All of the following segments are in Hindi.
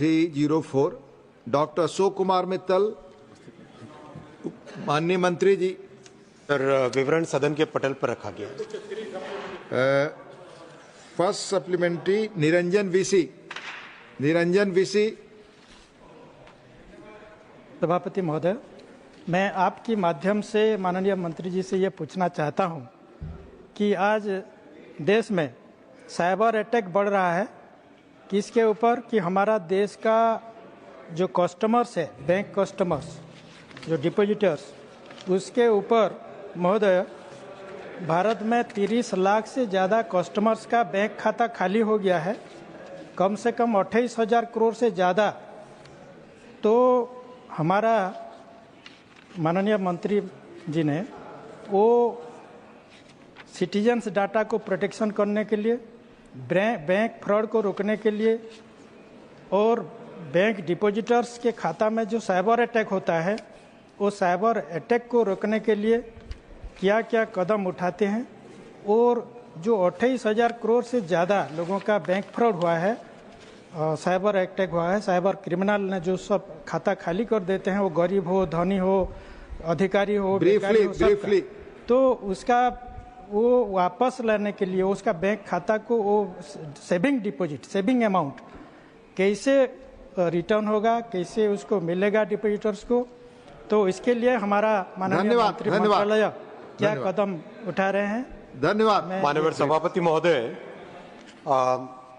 0304 डॉक्टर अशोक कुमार मित्तल। माननीय मंत्री जी। सर, विवरण सदन के पटल पर रखा गया। First supplementary Niranjan VC. सभापति महोदय, मैं आपके माध्यम से माननीय मंत्री जी से ये पूछना चाहता हूँ कि आज देश में साइबर अटैक बढ़ रहा है, किसके ऊपर कि हमारा देश का जो कस्टमर्स है, बैंक कस्टमर्स, जो डिपॉजिटर्स, उसके ऊपर महोदय भारत में 30 लाख से ज़्यादा कस्टमर्स का बैंक खाता खाली हो गया है, कम से कम 28,000 करोड़ से ज़्यादा। तो हमारा माननीय मंत्री जी ने वो सिटीजन्स डाटा को प्रोटेक्शन करने के लिए, बैंक फ्रॉड को रोकने के लिए और बैंक डिपॉजिटर्स के खाता में जो साइबर अटैक होता है, वो साइबर अटैक को रोकने के लिए क्या क्या कदम उठाते हैं, और जो 28,000 करोड़ से ज़्यादा लोगों का बैंक फ्रॉड हुआ है, साइबर अटैक हुआ है, साइबर क्रिमिनल ने जो सब खाता खाली कर देते हैं, वो गरीब हो, धनी हो, अधिकारी हो, ब्रीफली तो उसका वो वापस लाने के लिए उसका बैंक खाता को वो सेविंग अमाउंट कैसे रिटर्न होगा, कैसे उसको मिलेगा डिपॉजिटर्स को, तो इसके लिए हमारा माननीय मंत्री मंत्रालय क्या कदम उठा रहे हैं। धन्यवाद। माननीय सभापति महोदय,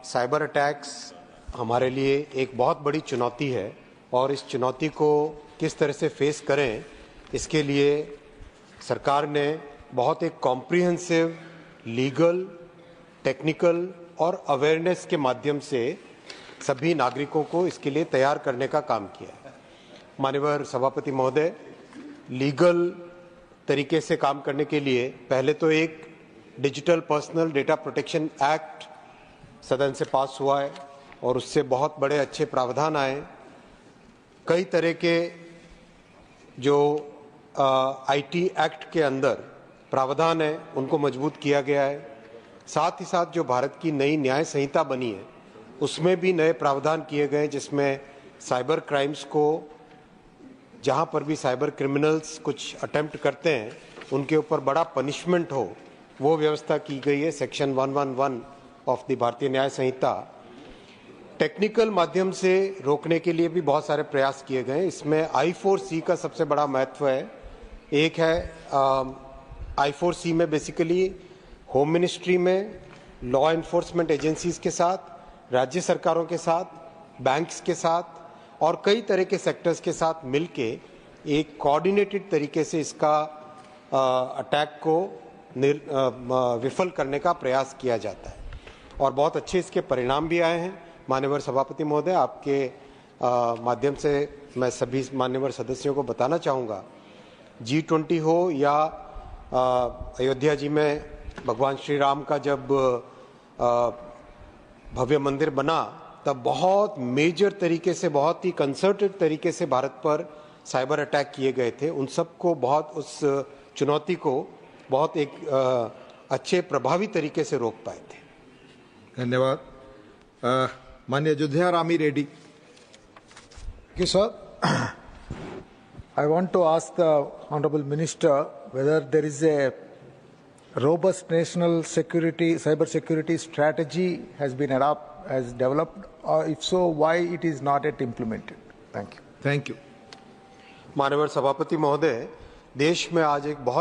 साइबर अटैक्स हमारे लिए एक बहुत बड़ी चुनौती है और इस चुनौती को किस तरह से फेस करें, इसके लिए सरकार ने बहुत एक कॉम्प्रिहेंसिव लीगल, टेक्निकल और अवेयरनेस के माध्यम से सभी नागरिकों को इसके लिए तैयार करने का काम किया है। माननीय सभापति महोदय, लीगल तरीके से काम करने के लिए पहले तो एक digital personal data protection act सदन से पास हुआ है और उससे बहुत बड़े अच्छे प्रावधान आए। कई तरह के जो आईटी एक्ट के अंदर प्रावधान है उनको मजबूत किया गया है। साथ ही साथ जो भारत की नई न्याय संहिता बनी है उसमें भी नए प्रावधान किए गए, जिसमें साइबर क्राइम्स को, जहां पर भी साइबर क्रिमिनल्स कुछ अटेम्प्ट करते हैं उनके ऊपर बड़ा पनिशमेंट हो, वो व्यवस्था की गई है। सेक्शन 111 ऑफ द भारतीय न्याय संहिता। टेक्निकल माध्यम से रोकने के लिए भी बहुत सारे प्रयास किए गए। इसमें I4C का सबसे बड़ा महत्व है। एक है I4C में बेसिकली होम मिनिस्ट्री में लॉ एनफोर्समेंट एजेंसीज के साथ, राज्य सरकारों के साथ, बैंक्स के साथ और कई तरह के सेक्टर्स के साथ मिलके एक कोऑर्डिनेटेड तरीके से इसका अटैक को विफल करने का प्रयास किया जाता है और बहुत अच्छे इसके परिणाम भी आए हैं। माननीय सभापति महोदय, आपके माध्यम से मैं सभी माननीय सदस्यों को बताना चाहूँगा, G20 हो या अयोध्या जी में भगवान श्री राम का जब भव्य मंदिर बना, तब बहुत मेजर तरीके से, बहुत ही कंसर्टेड तरीके से भारत पर साइबर अटैक किए गए थे। उन सबको बहुत, उस चुनौती को बहुत एक अच्छे प्रभावी तरीके से रोक पाए थे। धन्यवाद। माननीय Ayodhya Rami Reddy. Sir, I want to ask the Honorable Minister whether there is a robust national security, cyber security strategy has developed, or if so, why it is not yet implemented? Thank you. Thank you. माननीय सभापति महोदय, देश में आज एक बहुत